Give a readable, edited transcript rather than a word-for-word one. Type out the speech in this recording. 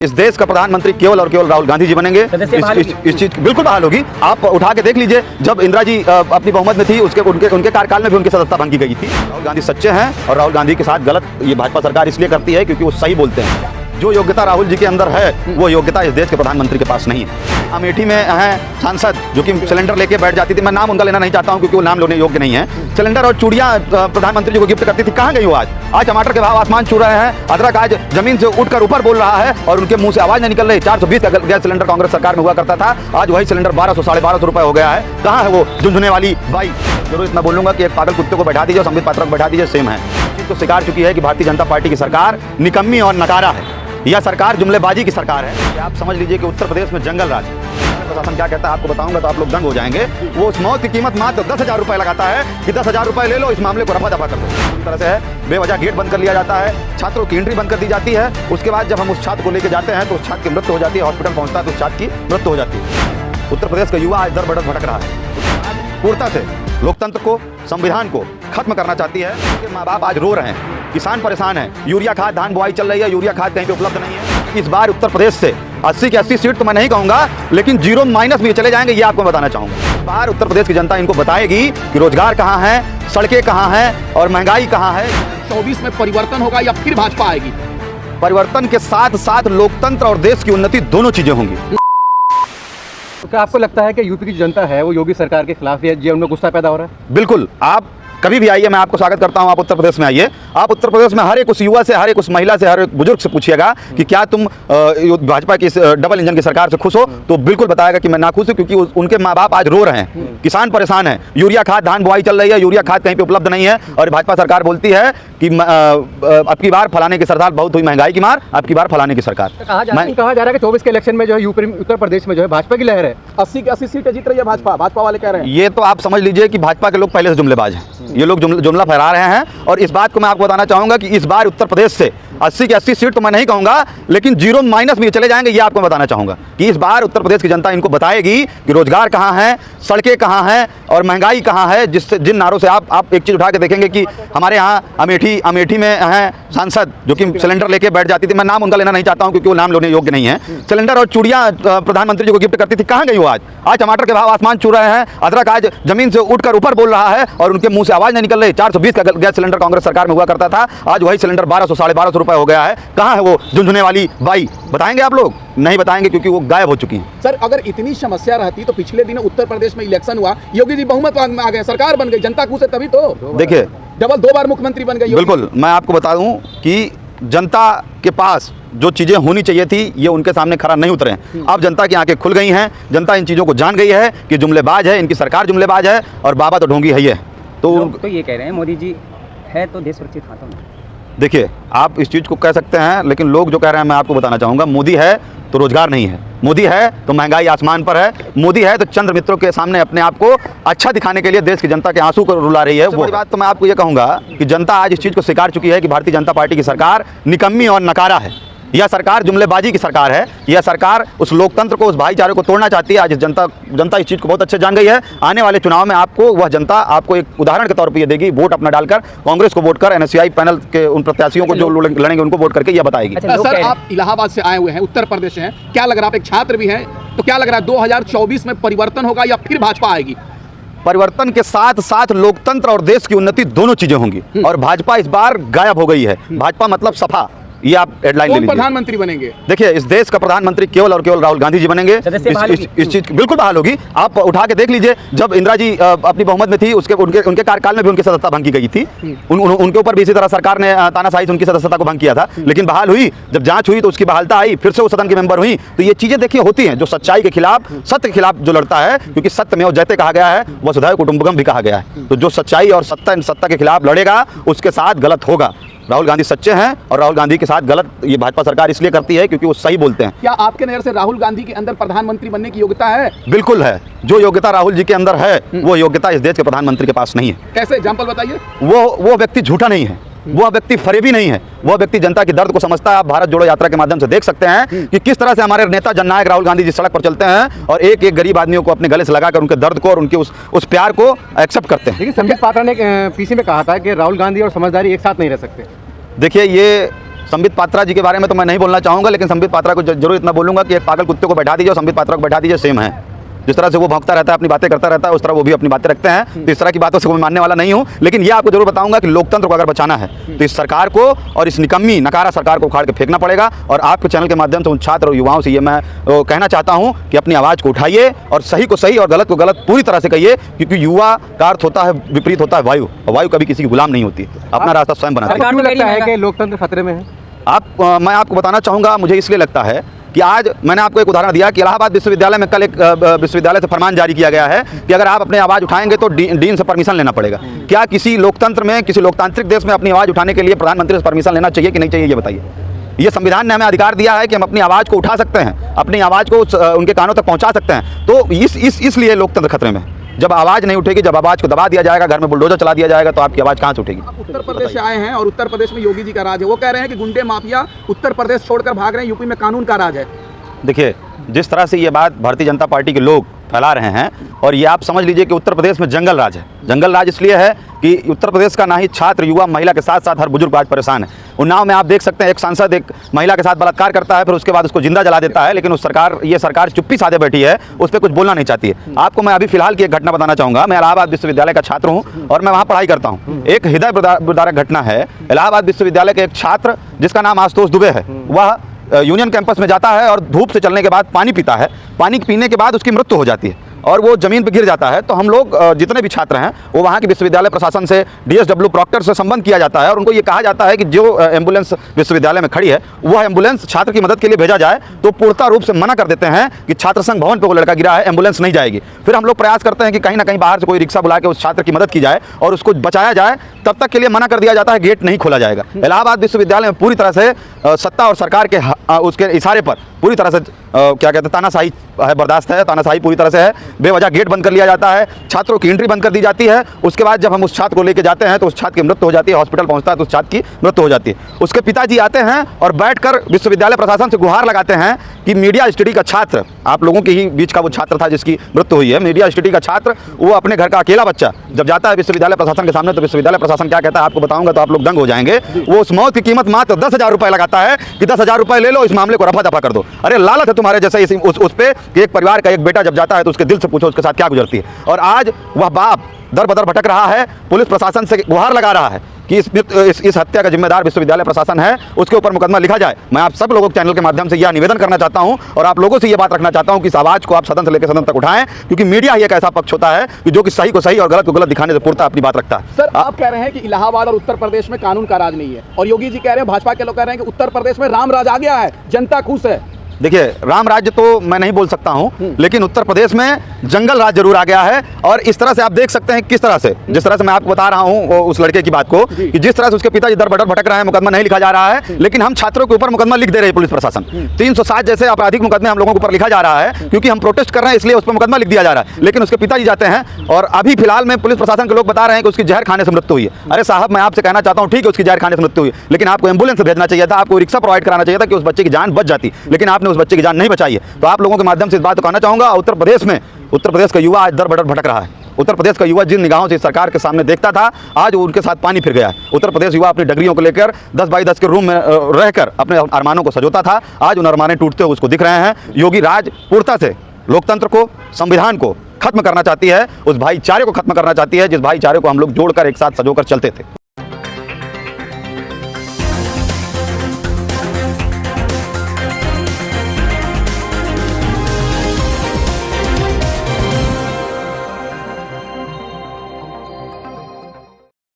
इस देश का प्रधानमंत्री केवल और केवल राहुल गांधी जी बनेंगे। इस चीज बिल्कुल बहाल होगी। आप उठा के देख लीजिए, जब इंदिरा जी अपनी बहुमत में थी उनके कार्यकाल में भी उनकी सदस्यता भंग की गई थी। राहुल गांधी सच्चे हैं और राहुल गांधी के साथ गलत ये भाजपा सरकार इसलिए करती है क्योंकि वो सही बोलते हैं। जो योग्यता राहुल जी के अंदर है वो योग्यता इस देश के प्रधानमंत्री के पास नहीं है। अमेठी में हैं सांसद जो कि सिलेंडर लेके बैठ जाती थी, मैं नाम उनका लेना नहीं चाहता हूं क्योंकि वो नाम लेने योग्य नहीं है। सिलेंडर और चूड़ियां प्रधानमंत्री जी को गिफ्ट करती थी, कहां गई वो आज टमाटर के भाव आसमान छू रहे हैं, अदरक आज जमीन से उठकर ऊपर बोल रहा है और उनके मुंह से आवाज नहीं निकल रही। 420 का गैस सिलेंडर कांग्रेस सरकार में हुआ करता था, आज वही सिलेंडर 1200 साढ़े 1200 रुपए हो गया है। कहाँ है वो झुंझुने वाली बाई? जरूर इतना बोलूंगा कि एक पागल कुत्ते को बैठा दीजिए, संबित पात्रा को बैठा दीजिए, सेम है। तो स्वीकार चुकी है कि भारतीय जनता पार्टी की सरकार निकम्मी और नकारा है। यह सरकार जुमलेबाजी की सरकार है। आप समझ लीजिए कि उत्तर प्रदेश में जंगल राज प्रशासन क्या कहता है आपको बताऊंगा तो आप लोग दंग हो जाएंगे। वो उस मौत की कीमत मात्र 10,000 रुपए लगाता है कि 10,000 रुपए ले लो, इस मामले को रफा दफा कर दो। इस तरह से है, बेवजह गेट बंद कर लिया जाता है, छात्रों की एंट्री बंद कर दी जाती है। उसके बाद जब हम उस छात्र को लेकर जाते हैं तो उस छात्र की मृत्यु हो जाती है, हॉस्पिटल पहुंचता है तो उस छात्र की मृत्यु हो जाती है। उत्तर प्रदेश का युवा आज दर बदर भटक रहा है। पूर्णता से लोकतंत्र को, संविधान को खत्म करना चाहती है। उनके माँ बाप आज रो रहे हैं, किसान परेशान है। यूरिया खाद धान बुआई चल रही है, यूरिया खाद कहीं पे उपलब्ध नहीं है। इस बार उत्तर प्रदेश से 80 की 80 सीट तो मैं नहीं कहूंगा, लेकिन 0 माइनस में चले जाएंगे, ये आपको बताना चाहूंगा। इस बार उत्तर प्रदेश की जनता इनको बताएगी कि रोजगार कहाँ है, सड़कें कहाँ हैं और महंगाई कहाँ है। 24 में परिवर्तन होगा या फिर भाजपा आएगी? परिवर्तन के साथ साथ लोकतंत्र और देश की उन्नति दोनों चीजें होंगी। तो क्या आपको लगता है कि यूपी की जो जनता है वो योगी सरकार के खिलाफ है, उनमें गुस्सा पैदा हो रहा है? बिल्कुल, आप कभी भी आइए, मैं आपको स्वागत करता हूं। आप उत्तर प्रदेश में आइए। आप उत्तर प्रदेश में हर एक उस युवा से, हर एक उस महिला से, हर एक बुजुर्ग से पूछिएगा कि क्या तुम भाजपा की इस डबल इंजन की सरकार से खुश हो, तो बिल्कुल बताएगा कि मैं नाखुश हूं क्योंकि उनके माँ बाप आज रो रहे हैं, किसान परेशान है। यूरिया खाद धान बुआई चल रही है, यूरिया खाद कहीं पे उपलब्ध नहीं है और भाजपा सरकार बोलती है कि अब की बार फलाने की सरकार बहुत हुई महंगाई की मार, अब की बार फलाने की सरकार। कहा जा रहा है कि 24 के इलेक्शन में जो है यूपी उत्तर प्रदेश में जो है भाजपा की लहर है, 80 की 80 सीटें जीत रही है भाजपा वाले कह रहे हैं। ये तो आप समझ लीजिए कि भाजपा के लोग पहले से जुमलेबाज हैं। ये लोग जुमला फैला रहे हैं और इस बात को मैं आपको बताना चाहूंगा कि इस बार उत्तर प्रदेश से 80 की 80 सीट तो मैं नहीं कहूंगा, लेकिन 0 माइनस में चले जाएंगे, ये आपको बताना चाहूंगा कि इस बार उत्तर प्रदेश की जनता इनको बताएगी कि रोजगार कहाँ है, सड़कें कहाँ हैं और महंगाई कहाँ है। जिन नारों से आप एक चीज उठा के देखेंगे कि हमारे यहाँ अमेठी में हैं सांसद जो कि सिलेंडर लेके बैठ जाती थी, मैं नाम उनका लेना नहीं चाहता हूं क्योंकि वो नाम लेने योग्य नहीं है। सिलेंडर और चूड़ियां प्रधानमंत्री जी को गिफ्ट करती थी, कहां गई वो आज टमाटर के भाव आसमान छू रहे हैं, अदरक आज जमीन से उठकर ऊपर बोल रहा है और उनके मुंह से आवाज नहीं निकल रही। 420 का गैस सिलेंडर कांग्रेस सरकार में हुआ करता था, आज वही सिलेंडर 1200 साढ़े 1200 रुपए हो गया है। कहां है वो झुंझुने वाली बाई? बताएंगे आप लोग? नहीं बताएंगे क्योंकि वो गायब हो चुकी है। सर, अगर इतनी समस्या रहती तो पिछले दिनों उत्तर प्रदेश में इलेक्शन हुआ, योगी जी बहुमत में आ गए, सरकार बन गई, जनता खुश है तभी तो। देखिए, डबल 2 बार मुख्यमंत्री बन गई। बिल्कुल, मैं आपको बता दूं कि जनता के पास जो चीज़ें होनी चाहिए थी ये उनके सामने खरा नहीं उतरे। अब जनता की आंखें खुल गई हैं, जनता इन चीज़ों को जान गई है कि जुमलेबाज है, इनकी सरकार जुमलेबाज है और बाबा तो ढोंगी है ही है। तो ये कह रहे हैं मोदी जी है तो देश सुरक्षित हाथों में। देखिए, आप इस चीज़ को कह सकते हैं, लेकिन लोग जो कह रहे हैं मैं आपको बताना चाहूँगा, मोदी है तो रोजगार नहीं है, मोदी है तो महंगाई आसमान पर है, मोदी है तो चंद्र मित्रों के सामने अपने आप को अच्छा दिखाने के लिए देश की जनता के आंसू को रुला रही है। वो बात तो मैं आपको ये कहूँगा कि जनता आज इस चीज़ को स्वीकार चुकी है कि भारतीय जनता पार्टी की सरकार निकम्मी और नकारा है। यह सरकार जुमलेबाजी की सरकार है। यह सरकार उस लोकतंत्र को, उस भाईचारे को तोड़ना चाहती है। आज जनता इस चीज़ को बहुत अच्छे जान गई है। आने वाले चुनाव में आपको वह जनता आपको एक उदाहरण के तौर पर ये देगी, वोट अपना डालकर कांग्रेस को वोट कर, NSCI पैनल के उन प्रत्याशियों को जो लड़ेंगे उनको वोट करके यह बताएगी। सर, आप इलाहाबाद से आए हुए हैं, उत्तर प्रदेश से हैं, क्या लग रहा है, आप एक छात्र भी हैं, तो क्या लग रहा है 2024 में परिवर्तन होगा या फिर भाजपा आएगी? परिवर्तन के साथ साथ लोकतंत्र और देश की उन्नति दोनों चीजें होंगी और भाजपा इस बार गायब हो गई है। भाजपा मतलब सफा, ये आप हेडलाइन ले लीजिए। प्रधानमंत्री बनेंगे? देखिए, इस देश का प्रधानमंत्री केवल और केवल राहुल गांधी जी बनेंगे। इस चीज बिल्कुल बहाल होगी। आप उठा के देख लीजिए, जब इंदिरा जी अपनी बहुमत में थी उनके कार्यकाल में भी उनकी सदस्यता भंग की गई थी। उनके ऊपर भी इसी तरह सरकार ने तानाशाही से उनकी सदस्यता को भंग किया था, लेकिन बहाल हुई। जब जांच हुई तो उसकी बहालता आई, फिर से वो सदन के मेंबर हुई। तो ये चीजें देखिए होती हैं, जो सच्चाई के खिलाफ, सत्य के खिलाफ जो लड़ता है, क्योंकि सत्यमेव जयते कहा गया है, वसुधैव कुटुंबकम भी कहा गया है। तो जो सच्चाई और सत्ता के खिलाफ लड़ेगा उसके साथ गलत होगा। राहुल गांधी सच्चे हैं और राहुल गांधी के साथ गलत ये भाजपा सरकार इसलिए करती है क्योंकि वो सही बोलते हैं। क्या आपके नजर से राहुल गांधी के अंदर प्रधानमंत्री बनने की योग्यता है? बिल्कुल है। जो योग्यता राहुल जी के अंदर है वो योग्यता इस देश के प्रधानमंत्री के पास नहीं है। कैसे, एग्जांपल बताइए। वो व्यक्ति झूठा नहीं है, वह व्यक्ति फरेबी नहीं है, वह व्यक्ति जनता की दर्द को समझता है। आप भारत जोड़ो यात्रा के माध्यम से देख सकते हैं कि किस तरह से हमारे नेता जननायक राहुल गांधी जी सड़क पर चलते हैं और एक एक गरीब आदमियों को अपने गले से लगाकर उनके दर्द को और उनके उस प्यार को एक्सेप्ट करते हैं। लेकिन संबित पात्रा ने पीसी में कहा था कि राहुल गांधी और समझदारी एक साथ नहीं रह सकते। देखिए, ये संबित पात्रा जी के बारे में तो मैं नहीं बोलना चाहूँगा, लेकिन संबित पात्रा को जरूर इतना बोलूँगा कि एक पागल कुत्ते को बैठा दीजिए और संबित पात्रा को बैठा दीजिए, सेम है। जिस तरह से वो भौंकता रहता है, अपनी बातें करता रहता है, उस तरह वो भी अपनी बातें रखते हैं। तो इस तरह की बातों से मैं मानने वाला नहीं हूँ, लेकिन ये आपको जरूर बताऊंगा कि लोकतंत्र को अगर बचाना है तो इस सरकार को और इस निकम्मी नकारा सरकार को उखाड़ के फेंकना पड़ेगा। और आपके चैनल के माध्यम से उन छात्र और युवाओं से ये मैं कहना चाहता हूँ कि अपनी आवाज़ को उठाइए और सही को सही और गलत को गलत पूरी तरह से कहिए, क्योंकि युवा का अर्थ होता है, विपरीत होता है वायु, और वायु कभी किसी की गुलाम नहीं होती, अपना रास्ता स्वयं बनाती है। आपको क्यों लगता है कि लोकतंत्र खतरे में है? मैं आपको बताना चाहूँगा, मुझे इसलिए लगता है कि आज मैंने आपको एक उदाहरण दिया कि इलाहाबाद विश्वविद्यालय में कल एक विश्वविद्यालय से फरमान जारी किया गया है कि अगर आप अपनी आवाज़ उठाएंगे तो डीन से परमिशन लेना पड़ेगा। क्या किसी लोकतंत्र में, किसी लोकतांत्रिक देश में अपनी आवाज़ उठाने के लिए प्रधानमंत्री से परमिशन लेना चाहिए कि नहीं चाहिए, ये बताइए। ये संविधान ने हमें अधिकार दिया है कि हम अपनी आवाज़ को उठा सकते हैं, अपनी आवाज़ को उनके कानों तक पहुँचा सकते हैं। तो इसलिए लोकतंत्र खतरे में। जब आवाज़ नहीं उठेगी, जब आवाज़ को दबा दिया जाएगा, घर में बुलडोजर चला दिया जाएगा, तो आपकी आवाज़ कहाँ से उठेगी? उत्तर प्रदेश से आए हैं और उत्तर प्रदेश में योगी जी का राज है। वो कह रहे हैं कि गुंडे माफिया उत्तर प्रदेश छोड़कर भाग रहे हैं, यूपी में कानून का राज है। देखिए, जिस तरह से ये बात भारतीय जनता पार्टी के लोग फैला रहे हैं, और ये आप समझ लीजिए कि उत्तर प्रदेश में जंगल राज है। जंगल राज इसलिए है कि उत्तर प्रदेश का ना ही छात्र, युवा, महिला के साथ साथ हर बुजुर्ग आज परेशान है। उन्नाव में आप देख सकते हैं, एक सांसद एक महिला के साथ बलात्कार करता है, फिर उसके बाद उसको जिंदा जला देता है, लेकिन ये सरकार चुप्पी साधे बैठी है, उस पर कुछ बोलना नहीं चाहती है। आपको मैं अभी फिलहाल की एक घटना बताना चाहूँगा। मैं इलाहाबाद विश्वविद्यालय का छात्र हूँ और मैं वहाँ पढ़ाई करता हूँ। एक हृदय विदारक घटना है। इलाहाबाद विश्वविद्यालय के एक छात्र जिसका नाम आशुतोष दुबे है, वह यूनियन कैंपस में जाता है और धूप से चलने के बाद पानी पीता है। पानी पीने के बाद उसकी मृत्यु हो जाती है और वो ज़मीन पर गिर जाता है। तो हम लोग जितने भी छात्र हैं वो वहाँ के विश्वविद्यालय प्रशासन से, DSW प्रॉक्टर से संबंध किया जाता है और उनको ये कहा जाता है कि जो एम्बुलेंस विश्वविद्यालय में खड़ी है वह एम्बुलेंस छात्र की मदद के लिए भेजा जाए। तो पूर्णतः रूप से मना कर देते हैं कि छात्र संघ भवन पर वो लड़का गिरा है, एम्बुलेंस नहीं जाएगी। फिर हम लोग प्रयास करते हैं कि कहीं ना कहीं बाहर से कोई रिक्शा बुला के उस छात्र की मदद की जाए और उसको बचाया जाए, तब तक के लिए मना कर दिया जाता है, गेट नहीं खोला जाएगा। इलाहाबाद विश्वविद्यालय में पूरी तरह से सत्ता और सरकार के उसके इशारे पर पूरी तरह से क्या कहते हैं, तानाशाही है, बर्दाश्त है, तानाशाही पूरी तरह से है। बेवजह गेट बंद कर लिया जाता है, छात्रों की एंट्री बंद कर दी जाती है। उसके बाद जब हम उस छात्र को लेकर जाते हैं तो उस छात्र की मृत्यु हो जाती है, हॉस्पिटल पहुंचता है तो उस छात्र की मृत्यु हो जाती है। उसके पिताजी आते हैं और बैठकर विश्वविद्यालय प्रशासन से गुहार लगाते हैं कि मीडिया स्टडी का छात्र, आप लोगों के ही बीच का वो छात्र था जिसकी मृत्यु हुई है, मीडिया स्टडी का छात्र, वो अपने घर का अकेला बच्चा जब जाता है विश्वविद्यालय प्रशासन के सामने, तो विश्वविद्यालय प्रशासन क्या कहता है आपको बताऊंगा तो आप लोग दंग हो जाएंगे। वो उस मौत की कीमत मात्र 10,000 रुपये लगाता है कि 10,000 रुपये ले लो, इस मामले को रफा दफा कर दो। अरे लालच है तुम्हारे जैसे उस पे कि एक परिवार का एक बेटा जब जाता है तो उसके दिल से पूछो उसके साथ क्या गुजरती है। और आज वह बाप दर बदर भटक रहा है, पुलिस प्रशासन से गुहार लगा रहा है कि इस हत्या का जिम्मेदार विश्वविद्यालय प्रशासन है, उसके ऊपर मुकदमा लिखा जाए। मैं आप सब लोगों के चैनल के माध्यम से यह निवेदन करना चाहता हूं और आप लोगों से यह बात रखना चाहता हूं कि इस आवाज़ को आप सदन से लेकर सदन तक उठाएं, क्योंकि मीडिया ही एक ऐसा पक्ष होता है कि जो कि सही को सही और गलत को गलत दिखाने से पूर्णतः अपनी बात रखता है। सर, आप कह रहे हैं कि इलाहाबाद और उत्तर प्रदेश में कानून का राज नहीं है, और योगी जी कह रहे हैं, भाजपा के लोग कह रहे हैं कि उत्तर प्रदेश में राम राज आ गया है, जनता खुश है। देखिए, राम राज्य तो मैं नहीं बोल सकता हूं, लेकिन उत्तर प्रदेश में जंगल राज जरूर आ गया है। और इस तरह से आप देख सकते हैं किस तरह से, जिस तरह से मैं आपको बता रहा हूं उस लड़के की बात को, कि जिस तरह से उसके पिताजी दर बदर भटक रहे हैं, मुकदमा नहीं लिखा जा रहा है, लेकिन हम छात्रों के ऊपर मुकदमा लिख दे रहे हैं पुलिस प्रशासन। 307 जैसे आपराधिक मुकदमे हम लोगों के ऊपर लिखा जा रहा है, क्योंकि हम प्रोटेस्ट कर रहे हैं इसलिए उस पर मुकदमा लिख दिया जा रहा है। लेकिन उसके पिताजी जाते हैं और अभी फिलहाल में पुलिस प्रशासन के लोग बता रहे हैं कि उसकी जहर खाने से मृत्यु हुई है। अरे साहब, मैं आपसे कहना चाहता हूँ, ठीक है उसकी जहर खाने से मृत्यु हुई, लेकिन आपको एम्बुलेंस से भेजना चाहिए था, आपको रिक्शा प्रोवाइड कराना चाहिए था कि उस बच्चे की जान बच जाती, लेकिन आपने उस बच्चे की जान नहीं बचाई। तो आप लोगों के माध्यम से इस बात को कहना चाहूंगा, उत्तर प्रदेश का युवा आज दर बदर भटक रहा है। उत्तर प्रदेश का युवा जिन निगाहों से सरकार के सामने देखता था, आज वो उनके साथ पानी फिर गया है। उत्तर प्रदेश युवा अपनी डिग्रियों को लेकर 10 बाई 10 के रूम में रहकर अपने अरमानों को सजोता था, आज उन अरमाने टूटते हुए उसको दिख रहे हैं। योगी राज पूर्णतः से लोकतंत्र को, संविधान को खत्म करना चाहती है, उस भाईचारे को खत्म करना चाहती है जिस भाईचारे को हम लोग जोड़कर एक साथ सजोकर चलते थे।